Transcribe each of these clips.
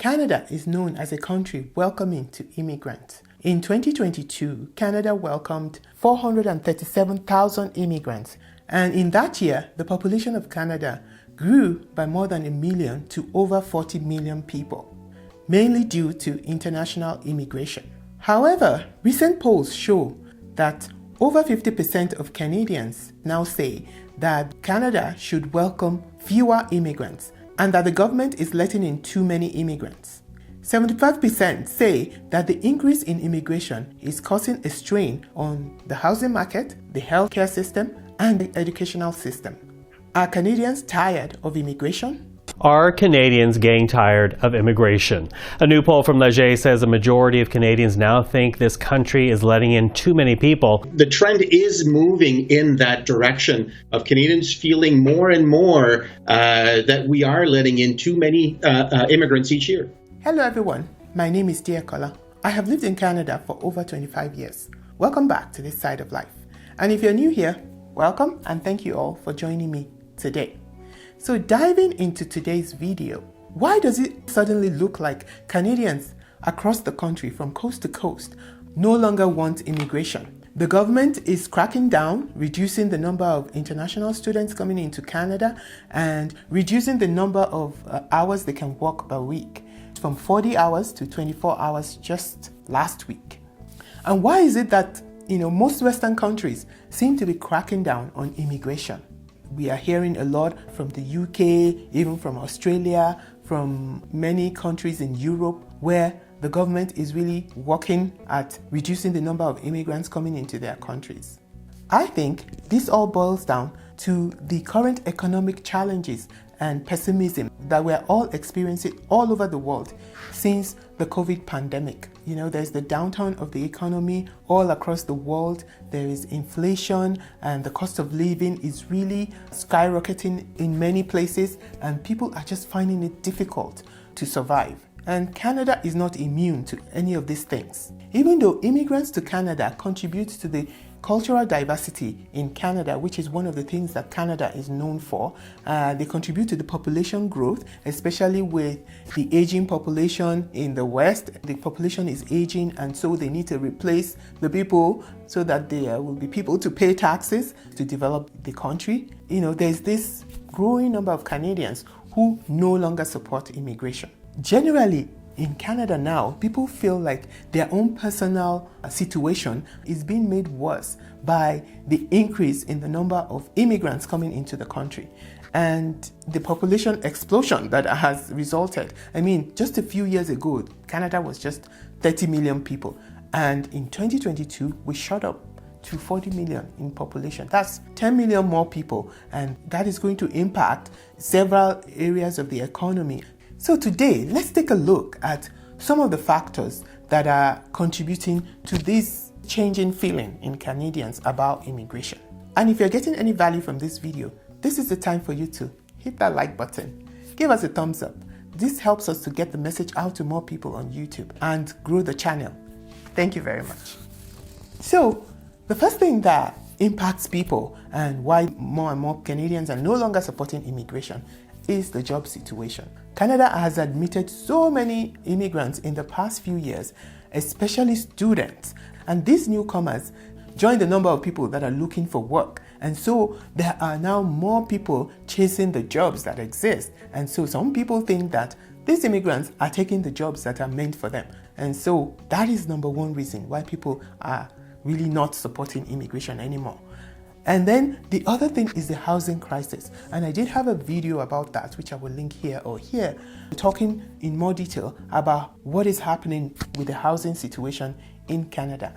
Canada is known as a country welcoming to immigrants. In 2022, Canada welcomed 437,000 immigrants, and in that year, the population of Canada grew by more than 1 million to over 40 million people, mainly due to international immigration. However, recent polls show that over 50% of Canadians now say that Canada should welcome fewer immigrants and that the government is letting in too many immigrants. 75% say that the increase in immigration is causing a strain on the housing market, the healthcare system, and the educational system. Are Canadians tired of immigration? Are Canadians getting tired of immigration? A new poll from Leger says a majority of Canadians now think this country is letting in too many people. The trend is moving in that direction of Canadians feeling more and more that we are letting in too many immigrants each year. Hello everyone, my name is Kola. I have lived in Canada for over 25 years. Welcome back to this side of life. And if you're new here, welcome and thank you all for joining me today. So diving into today's video, why does it suddenly look like Canadians across the country from coast to coast no longer want immigration? The government is cracking down, reducing the number of international students coming into Canada and reducing the number of hours they can work per week from 40 hours to 24 hours just last week. And why is it that most Western countries seem to be cracking down on immigration? We are hearing a lot from the UK, even from Australia, from many countries in Europe, where the government is really working at reducing the number of immigrants coming into their countries. I think this all boils down to the current economic challenges and pessimism that we're all experiencing all over the world since the COVID pandemic. There's the downturn of the economy all across the world. There is inflation and the cost of living is really skyrocketing in many places, and people are just finding it difficult to survive. And Canada is not immune to any of these things. Even though immigrants to Canada contribute to the cultural diversity in Canada, which is one of the things that Canada is known for, they contribute to the population growth, especially with the aging population in the West. The population is aging, and so they need to replace the people so that there will be people to pay taxes to develop the country. There's this growing number of Canadians who no longer support immigration. Generally, in Canada now, people feel like their own personal situation is being made worse by the increase in the number of immigrants coming into the country and the population explosion that has resulted. Just a few years ago, Canada was just 30 million people, and in 2022, we shot up to 40 million in population. That's 10 million more people, and that is going to impact several areas of the economy. So today, let's take a look at some of the factors that are contributing to this changing feeling in Canadians about immigration. And if you're getting any value from this video, this is the time for you to hit that like button. Give us a thumbs up. This helps us to get the message out to more people on YouTube and grow the channel. Thank you very much. So, the first thing that impacts people and why more and more Canadians are no longer supporting immigration is the job situation. Canada has admitted so many immigrants in the past few years, especially students, and these newcomers join the number of people that are looking for work, and so there are now more people chasing the jobs that exist, and so some people think that these immigrants are taking the jobs that are meant for them, and so that is number one reason why people are really not supporting immigration anymore. And then the other thing is the housing crisis. And I did have a video about that, which I will link here or here, talking in more detail about what is happening with the housing situation in Canada.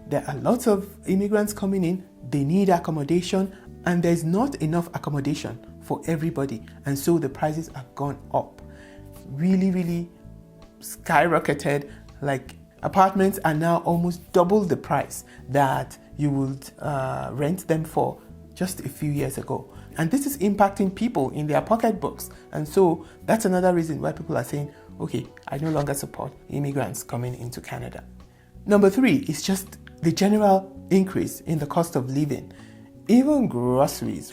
There are lots of immigrants coming in, they need accommodation, and there's not enough accommodation for everybody. And so the prices have gone up, really skyrocketed. Like apartments are now almost double the price that you would rent them for just a few years ago. And this is impacting people in their pocketbooks. And so that's another reason why people are saying, okay, I no longer support immigrants coming into Canada. Number three is just the general increase in the cost of living. even groceries.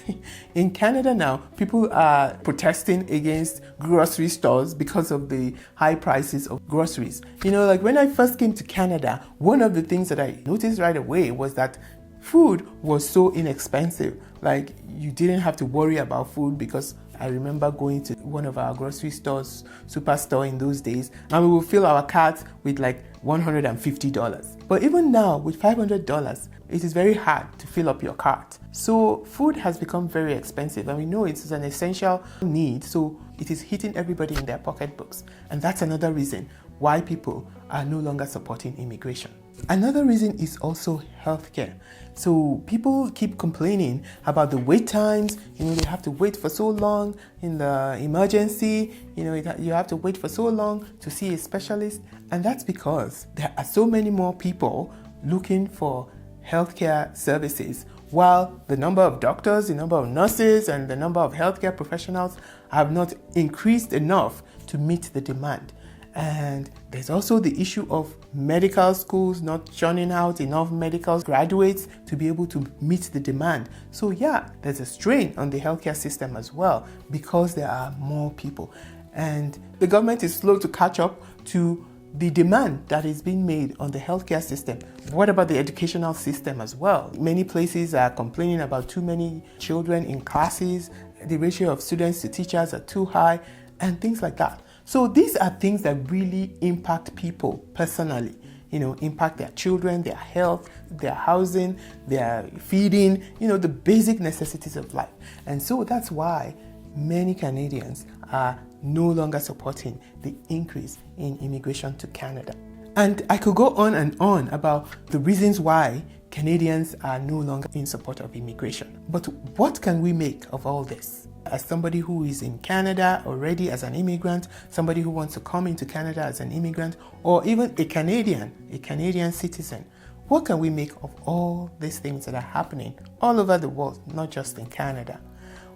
In Canada now, people are protesting against grocery stores because of the high prices of groceries. Like when I first came to Canada, one of the things that I noticed right away was that food was so inexpensive. Like you didn't have to worry about food, because I remember going to one of our grocery stores, superstore in those days, and we would fill our carts with like $150. But even now, with $500, it is very hard to fill up your cart. So food has become very expensive, and we know it is an essential need, so it is hitting everybody in their pocketbooks. And that's another reason why people are no longer supporting immigration. Another reason is also healthcare. So people keep complaining about the wait times. They have to wait for so long in the emergency. You have to wait for so long to see a specialist. And that's because there are so many more people looking for healthcare services, while the number of doctors, the number of nurses, and the number of healthcare professionals have not increased enough to meet the demand. And there's also the issue of medical schools not churning out enough medical graduates to be able to meet the demand. So yeah, there's a strain on the healthcare system as well, because there are more people. And the government is slow to catch up to the demand that is being made on the healthcare system. What about the educational system as well? Many places are complaining about too many children in classes, the ratio of students to teachers are too high, and things like that. So these are things that really impact people personally, impact their children, their health, their housing, their feeding, the basic necessities of life. And so that's why many Canadians are no longer supporting the increase in immigration to Canada. And I could go on and on about the reasons why Canadians are no longer in support of immigration. But what can we make of all this? As somebody who is in Canada already as an immigrant, somebody who wants to come into Canada as an immigrant, or even a Canadian citizen, what can we make of all these things that are happening all over the world, not just in Canada?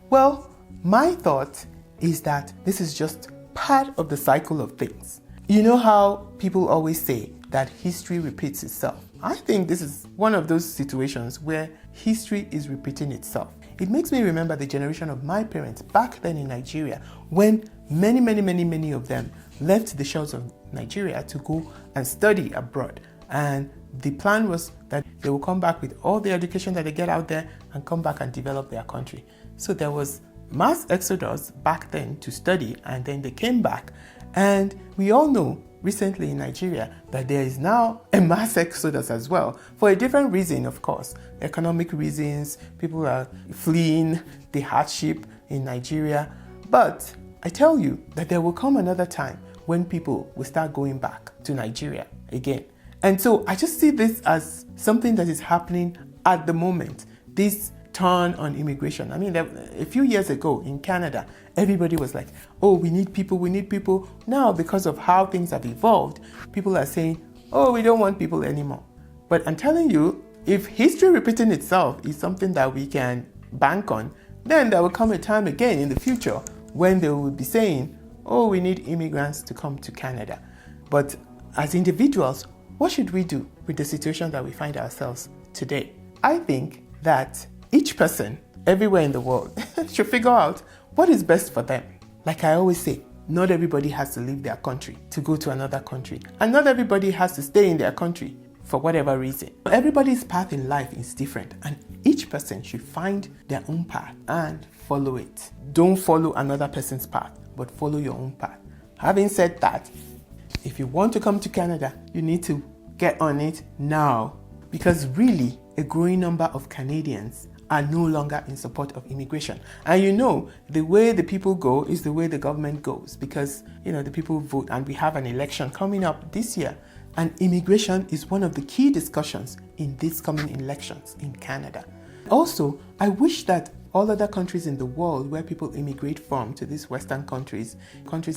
Well, my thought is that this is just part of the cycle of things. You know how people always say that history repeats itself? I think this is one of those situations where history is repeating itself. It makes me remember the generation of my parents back then in Nigeria, when many of them left the shores of Nigeria to go and study abroad. And the plan was that they will come back with all the education that they get out there and come back and develop their country. So there was mass exodus back then to study, and then they came back. And we all know recently in Nigeria that there is now a mass exodus as well, for a different reason, of course. Economic reasons, people are fleeing the hardship in Nigeria. But I tell you that there will come another time when people will start going back to Nigeria again. And so I just see this as something that is happening at the moment, this turn on immigration. I mean, a few years ago in Canada, everybody was like, oh, we need people. Now, because of how things have evolved, people are saying, oh, we don't want people anymore. But I'm telling you, if history repeating itself is something that we can bank on, then there will come a time again in the future when they will be saying, oh, we need immigrants to come to Canada. But as individuals, what should we do with the situation that we find ourselves today? I think that each person everywhere in the world should figure out what is best for them. Like I always say, not everybody has to leave their country to go to another country. And not everybody has to stay in their country for whatever reason. Everybody's path in life is different, and each person should find their own path and follow it. Don't follow another person's path, but follow your own path. Having said that, if you want to come to Canada, you need to get on it now, because really a growing number of Canadians are no longer in support of immigration. And the way the people go is the way the government goes, because the people vote, and we have an election coming up this year, and immigration is one of the key discussions in these coming elections in Canada. Also, I wish that all other countries in the world where people immigrate from to these Western countries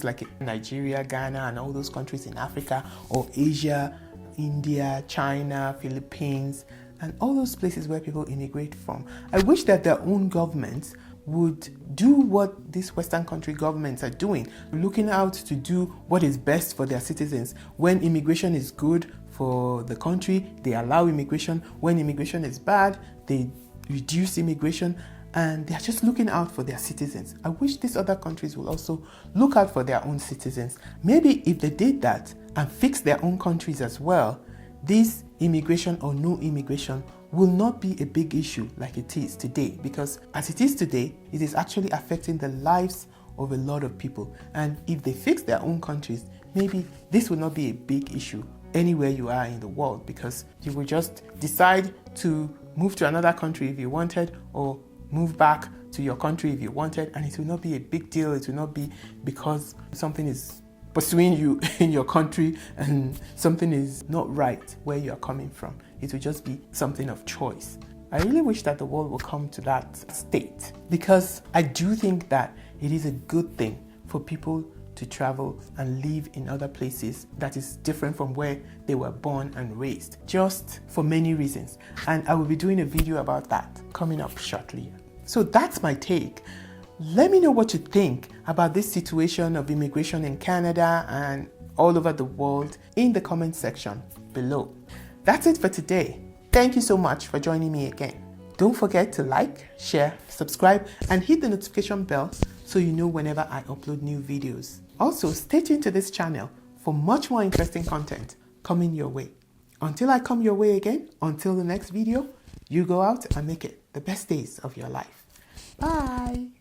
like Nigeria, Ghana, and all those countries in Africa or Asia, India, China, Philippines, and all those places where people immigrate from, I wish that their own governments would do what these Western country governments are doing, looking out to do what is best for their citizens. When immigration is good for the country, they allow immigration. When immigration is bad, they reduce immigration, and they're just looking out for their citizens. I wish these other countries will also look out for their own citizens. Maybe if they did that and fix their own countries as well, this immigration or no immigration will not be a big issue like it is today, because as it is today, it is actually affecting the lives of a lot of people. And if they fix their own countries, maybe this will not be a big issue anywhere you are in the world, because you will just decide to move to another country if you wanted, or move back to your country if you wanted, and it will not be a big deal. It will not be because something is pursuing you in your country and something is not right where you're coming from. It will just be something of choice. I really wish that the world will come to that state, because I do think that it is a good thing for people to travel and live in other places that is different from where they were born and raised, just for many reasons. And I will be doing a video about that coming up shortly. So that's my take. Let me know what you think about this situation of immigration in Canada and all over the world in the comment section below. That's it for today. Thank you so much for joining me again. Don't forget to like, share, subscribe, and hit the notification bell so you know whenever I upload new videos. Also, stay tuned to this channel for much more interesting content coming your way. Until I come your way again, until the next video, you go out and make it the best days of your life. Bye.